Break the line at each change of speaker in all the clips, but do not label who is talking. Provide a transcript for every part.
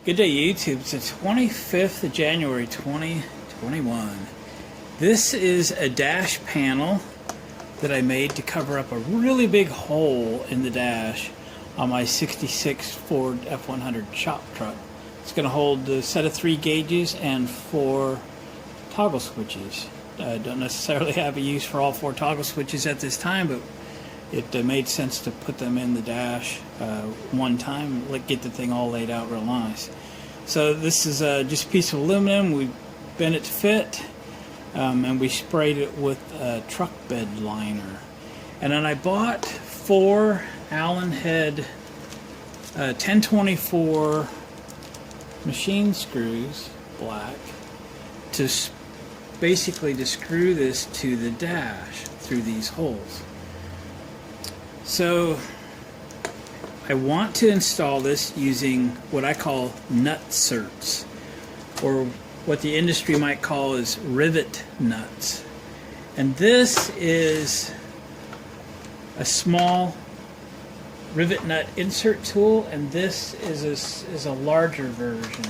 Good day, YouTube. It's the 25th of January 2021. This is a dash panel that I made to cover up a really big hole in the dash on my 66 Ford F100 Shop Truck. It's going to hold a set of 3 gauges and 4 toggle switches. I don't necessarily have a use for all 4 toggle switches at this time, but it made sense to put them in the dash one time, get the thing all laid out real nice. So this is just a piece of aluminum. We bent it to fit, and we sprayed it with a truck bed liner. And then I bought 4 Allen head 1024 machine screws, black, to basically to screw this to the dash through these holes. So I want to install this using what I call nut certs, or what the industry might call is Rivit Nuts. And this is a small rivet nut insert tool, and this is a larger version.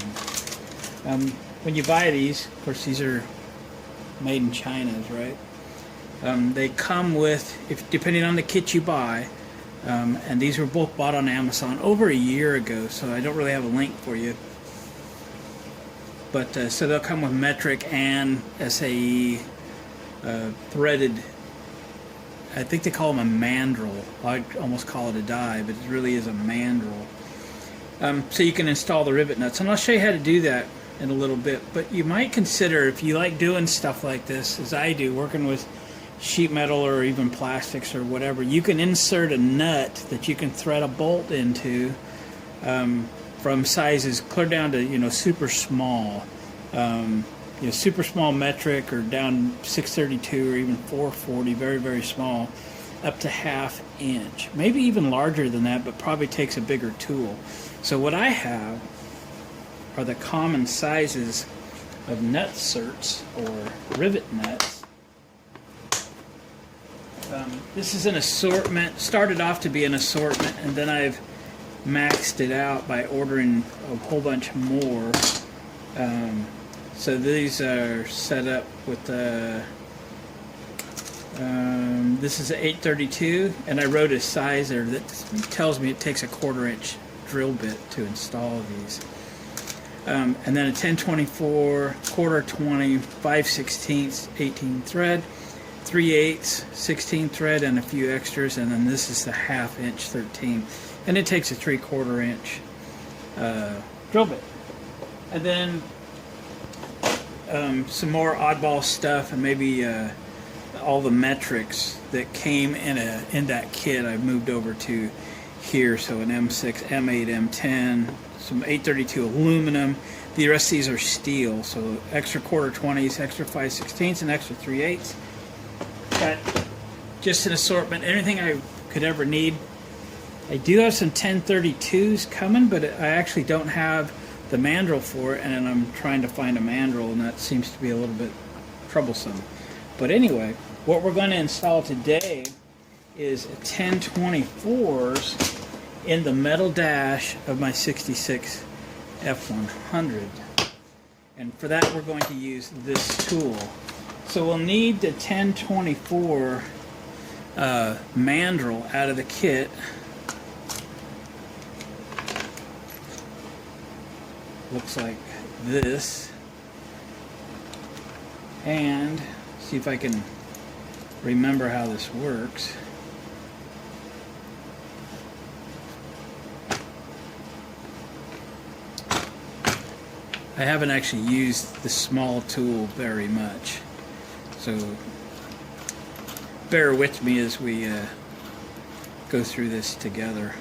When you buy these, of course these are made in China, right? They come with, depending on the kit you buy, and these were both bought on Amazon over a year ago, so I don't really have a link for you. But so they'll come with metric and SAE threaded. I think they call them a mandrel. I almost call it a die, but it really is a mandrel. So you can install the rivet nuts, and I'll show you how to do that in a little bit. But you might consider, if you like doing stuff like this, as I do, working with sheet metal or even plastics or whatever, you can insert a nut that you can thread a bolt into, from sizes clear down to super small, super small metric, or down 632 or even 440, very, very small, up to 1/2 inch, maybe even larger than that, but probably takes a bigger tool. So what I have are the common sizes of nut certs, or rivet nuts. This is an assortment, started off to be an assortment, and then I've maxed it out by ordering a whole bunch more. So these are set up with this is an 832, and I wrote a size there that tells me it takes a 1/4 inch drill bit to install these. And then a 1024, 1/4 20, 5/16, 18 thread, 3/8, 16 thread, and a few extras, and then this is the 1/2 inch 13, and it takes a 3/4 inch drill bit. And then some more oddball stuff, and maybe all the metrics that came in that kit I've moved over to here. So an M6, M8, M10, some 832 aluminum. The rest of these are steel, so extra 1/4 20s, extra 5/16, and extra 3/8. Got just an assortment, anything I could ever need. I do have some 1032s coming, but I actually don't have the mandrel for it, and I'm trying to find a mandrel, and that seems to be a little bit troublesome. But anyway, what we're going to install today is a 1024s in the metal dash of my 66 F100. And for that we're going to use this tool. So we'll need the 1024 mandrel out of the kit. Looks like this. And see if I can remember how this works. I haven't actually used the small tool very much, so bear with me as we go through this together.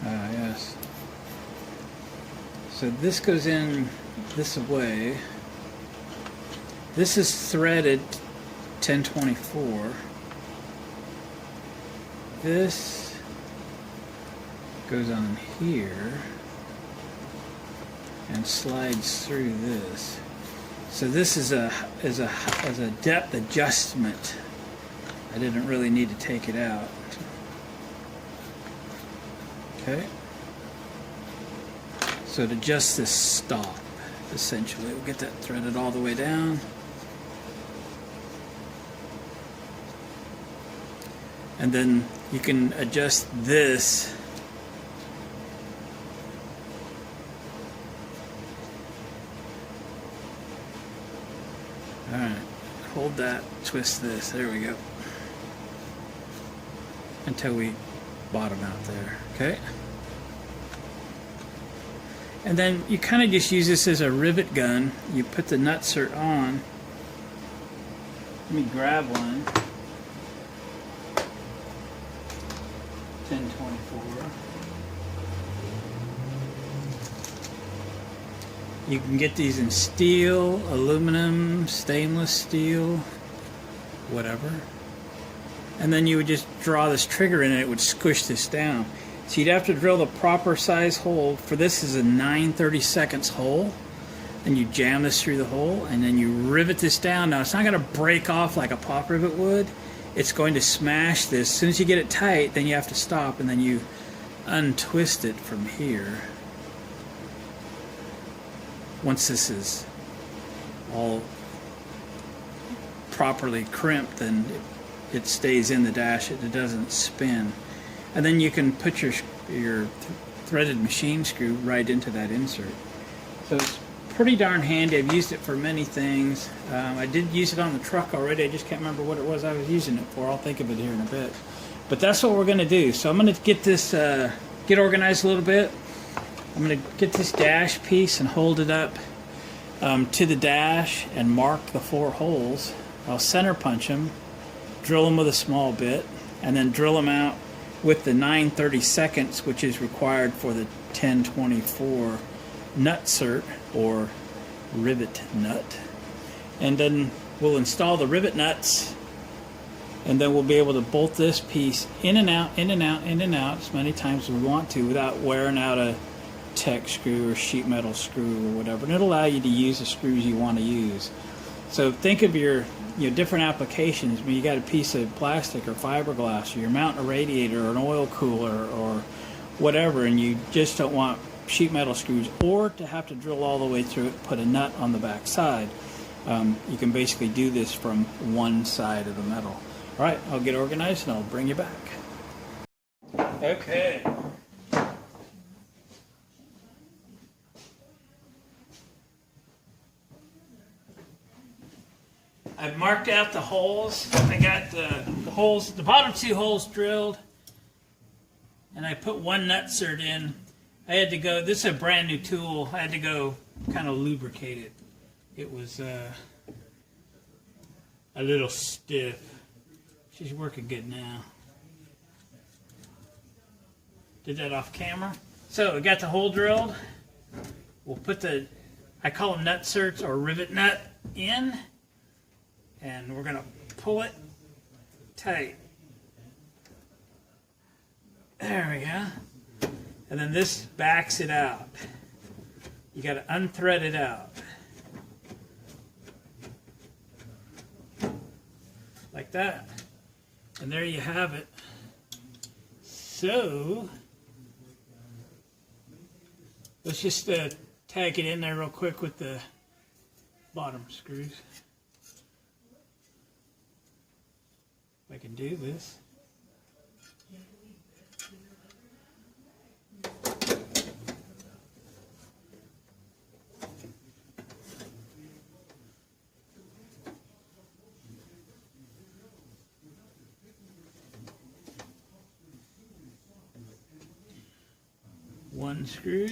Yes. So this goes in this way. This is threaded 1024. This goes on here and slides through this. So this is a depth adjustment. I didn't really need to take it out. Okay. So to adjust this stop, essentially, we'll get that threaded all the way down. And then you can adjust this. All right, hold that, twist this, there we go. Until we bottom out there, okay? And then you kind of just use this as a rivet gun. You put the nutsert on. Let me grab one. 1024. You can get these in steel, aluminum, stainless steel, whatever. And then you would just draw this trigger in and it would squish this down. So you'd have to drill the proper size hole. For this is a 9/32 hole. Then you jam this through the hole and then you rivet this down. Now it's not going to break off like a pop rivet would. It's going to smash this. As soon as you get it tight, then you have to stop and then you untwist it from here. Once this is all properly crimped, then it stays in the dash. It doesn't spin. And then you can put your threaded machine screw right into that insert. So it's pretty darn handy. I've used it for many things. I did use it on the truck already. I just can't remember what it was I was using it for. I'll think of it here in a bit. But that's what we're going to do. So I'm going to get this, get organized a little bit. I'm going to get this dash piece and hold it up to the dash and mark the 4 holes. I'll center punch them, drill them with a small bit, and then drill them out with the 9/32, which is required for the 1024 nutsert or rivet nut. And then we'll install the rivet nuts, and then we'll be able to bolt this piece in and out, in and out, in and out as many times as we want to without wearing out a tech screw or sheet metal screw or whatever. And it'll allow you to use the screws you want to use. So think of your different applications. I mean, you got a piece of plastic or fiberglass, or you're mounting a radiator or an oil cooler or whatever, and you just don't want sheet metal screws or to have to drill all the way through it, put a nut on the back side. You can basically do this from one side of the metal. All right, I'll get organized and I'll bring you back. Okay. I've marked out the holes. I got the holes, the bottom 2 holes drilled, and I put one nutsert in. I had to go, this is a brand new tool, I had to go kind of lubricate it. It was a little stiff. She's working good now. Did that off camera. So we got the hole drilled. We'll put the, I call them nutserts or rivet nut in. And we're going to pull it tight. There we go. And then this backs it out. You got to unthread it out. Like that. And there you have it. So, let's just tag it in there real quick with the bottom screws. I can do this. One screw.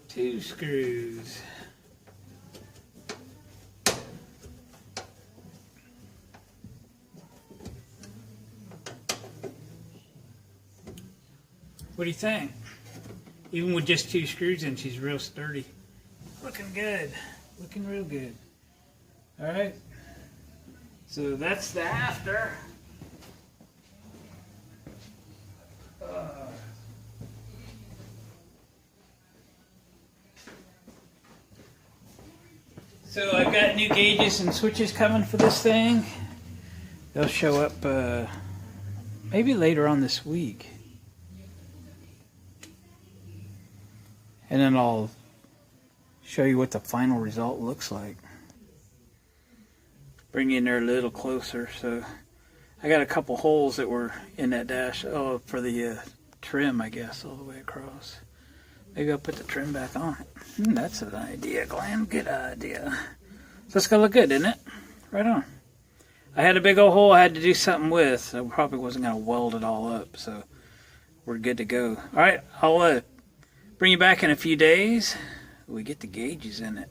Two screws. What do you think? Even with just 2 screws in, she's real sturdy. Looking good. Looking real good. Alright. So that's the after. So I've got new gauges and switches coming for this thing. They'll show up maybe later on this week. And then I'll show you what the final result looks like. Bring you in there a little closer. So I got a couple holes that were in that dash for the trim, I guess, all the way across. Maybe I'll put the trim back on it. That's an idea, Glenn. Good idea. So it's gonna look good, isn't it? Right on. I had a big old hole I had to do something with. I probably wasn't gonna weld it all up, so we're good to go. All right, I'll bring you back in a few days. We get the gauges in it.